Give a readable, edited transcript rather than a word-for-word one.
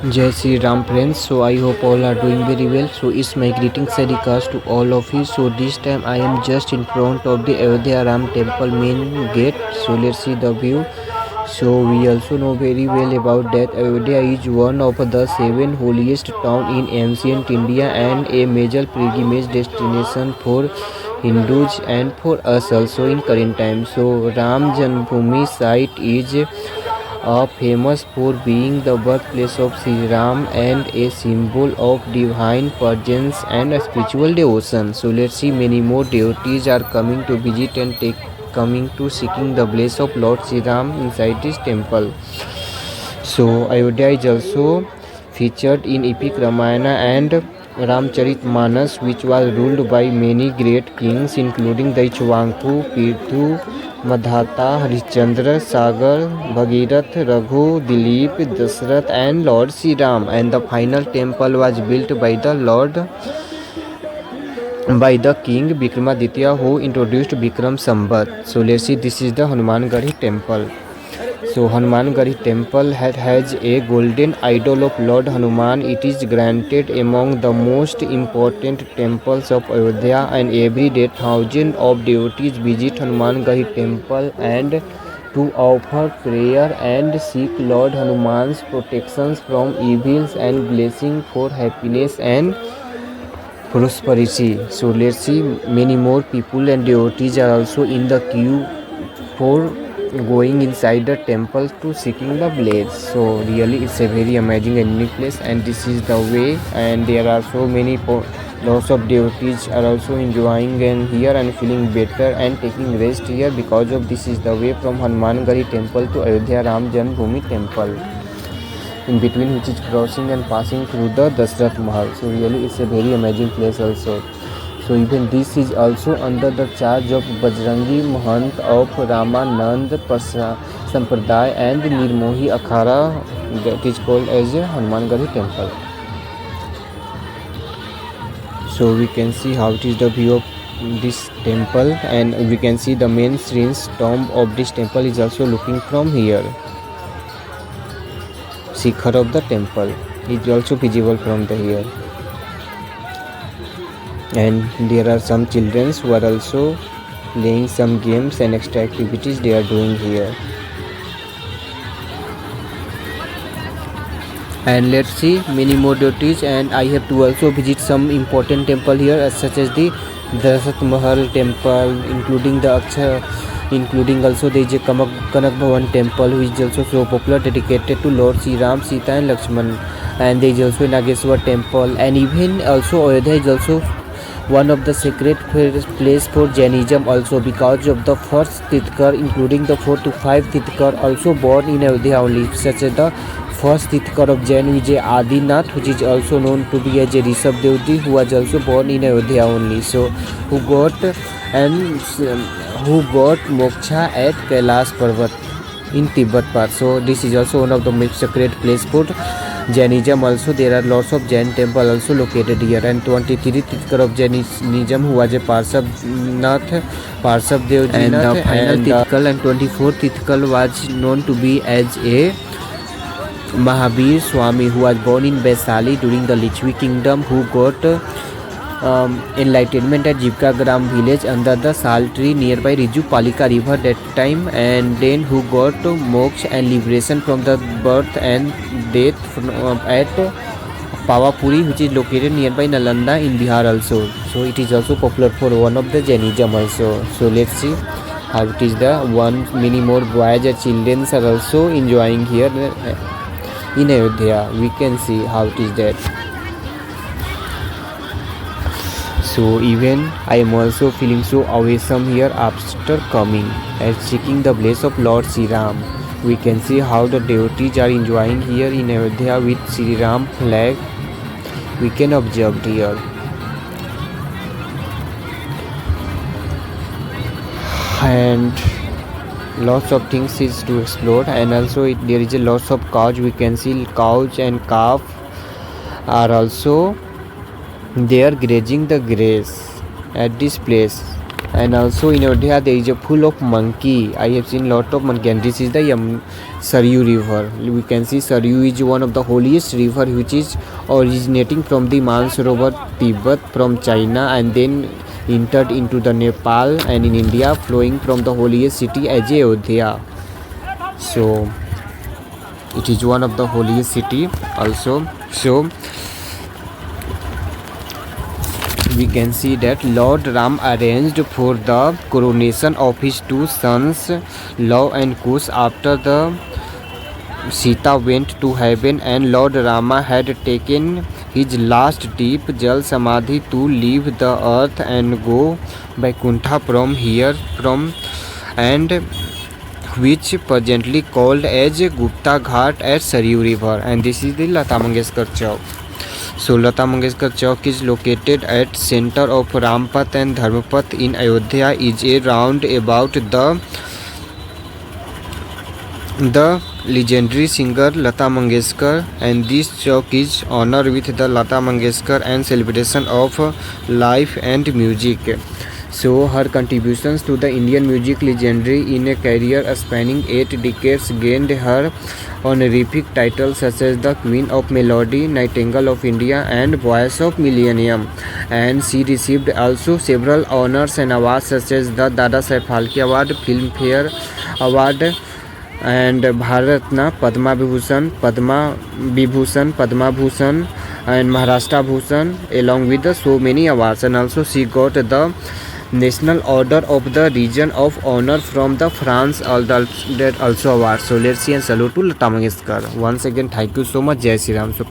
Jai Sri Ram friends, so I hope all are doing very well. So it's my greetings and regards to all of you. So this time I am just in front of the Ayodhya Ram temple main gate. So let's see the view. So we also know very well about that Ayodhya is one of the seven holiest town in ancient India and a major pilgrimage destination for Hindus and for us also in current times. So Ram Janmabhoomi site is famous for being the birthplace of Sri Ram and a symbol of divine presence and spiritual devotion. So let's see, many more devotees are coming to visit and coming to seeking the bliss of Lord Sri Ram inside this temple. So Ayodhya is also featured in epic Ramayana and Ramcharitmanas, which was ruled by many great kings including the Ichwanku, Prithu, Madhata, Harishchandra, Sagar, Bhagirath, Raghu, Dilip, Dasrath and Lord Sri Ram, and the final temple was built by the king Vikramaditya, who introduced Vikram Sambat. So let's see, this is the Hanumangadi temple. So Hanumangadi temple has a golden idol of Lord Hanuman. It is granted among the most important temples of Ayodhya, and every day thousands of devotees visit Hanumangadi temple and to offer prayer and seek Lord Hanuman's protections from evils and blessing for happiness and prosperity. So let's see, many more people and devotees are also in the queue for going inside the temple to seeking the blades. So really it's a very amazing and unique place, and this is the way, and there are so many lots of devotees are also enjoying and here and feeling better and taking rest here because of this is the way from Hanumangadi temple to Ayodhya Ram Janmabhoomi temple, in between which is crossing and passing through the Dasrath Mahal. So really it's a very amazing place also. So even this is also under the charge of Bajrangi Mahant of Ramanand Sampradaya and Nirmohi Akhara, that is called as a Hanumangadi temple. So we can see how it is the view of this temple, and we can see the main Srin's tomb of this temple is also looking from here. Shikhar of the temple is also visible from the here, and there are some children who are also playing some games and extra activities they are doing here. And let's see, many more devotees, and I have to also visit some important temple here such as the Dasrath Mahal temple, including also there is a Kanak Bhavan temple, which is also so popular, dedicated to Lord Sri Ram, Sita and Lakshman, and there is also Nageshwar temple, and even also Ayodhya is also one of the sacred place for Jainism also, because of the first Tirthakar, including the 4 to 5 Tirthakar also born in Ayodhya only, such as the first Tirthakar of Jain is Adinath, which is also known to be as a Rishabh Devji, who was also born in Ayodhya only. So who got moksha at Kailash Parvat in Tibet part. So this is also one of the most sacred place for Jainism also. There are lots of Jain temple also located here, and 23 Tirthakar of Jainism, who was a Parshab Devji, and the final Tirthakar and 24th Tirthakar was known to be as a Mahavir Swami, who was born in Vaishali during the Lichvi kingdom, who got enlightenment at Jivkagram village under the sal tree nearby Riju Palika river that time, and then who got moksha and liberation from the birth and death at Pavapuri, which is located nearby Nalanda in Bihar also. So it is also popular for one of the Jainism also. So let's see how it is the one. Many more boys and children are also enjoying here in Ayodhya. We can see how it is that. So even I am also feeling so awesome here after coming and seeking the bliss of Lord Sri Ram. We can see how the devotees are enjoying here in Ayodhya with Sri Ram flag. We can observe here. And lots of things is to explore, and also there is a lots of cows. We can see cows and calf are also they are grazing the grass at this place, And also in Ayodhya there is a full of monkey. I have seen lot of monkey, and this is the Saryu river. We can see Saryu is one of the holiest river which is originating from the Mansarovar, Tibet, from China, and then entered into the Nepal and in India, flowing from the holiest city as Ayodhya. So it is one of the holiest city also. So we can see that Lord Ram arranged for the coronation of his two sons, Lava and Kush, after the Sita went to heaven and Lord Rama had taken his last deep Jal Samadhi to leave the earth and go Vaikuntha from here, and which presently called as Gupta Ghat at Saryu river. And this is the Lata Mangeshkar Chowk. So Lata Mangeshkar Chowk is located at center of Rampath and Dharmapath in Ayodhya. Is a round about the legendary singer Lata Mangeshkar, and this chowk is honored with the Lata Mangeshkar and celebration of life and music. So her contributions to the Indian music legendary in a career spanning 8 decades gained her honorific titles such as the Queen of Melody, Nightingale of India, and Voice of Millennium. And she received also several honors and awards such as the Dada Saif Phalke Award, Filmfare Award, and Bharat Ratna, Padma Vibhushan, Padma Bhushan, and Maharashtra Bhushan, along with the so many awards. And also she got the National Order of the Legion of Honor from the France, all that also awards. So let's see and salute to Lata Mangeshkar. Once again, thank you so much. Jai Shri Ram. So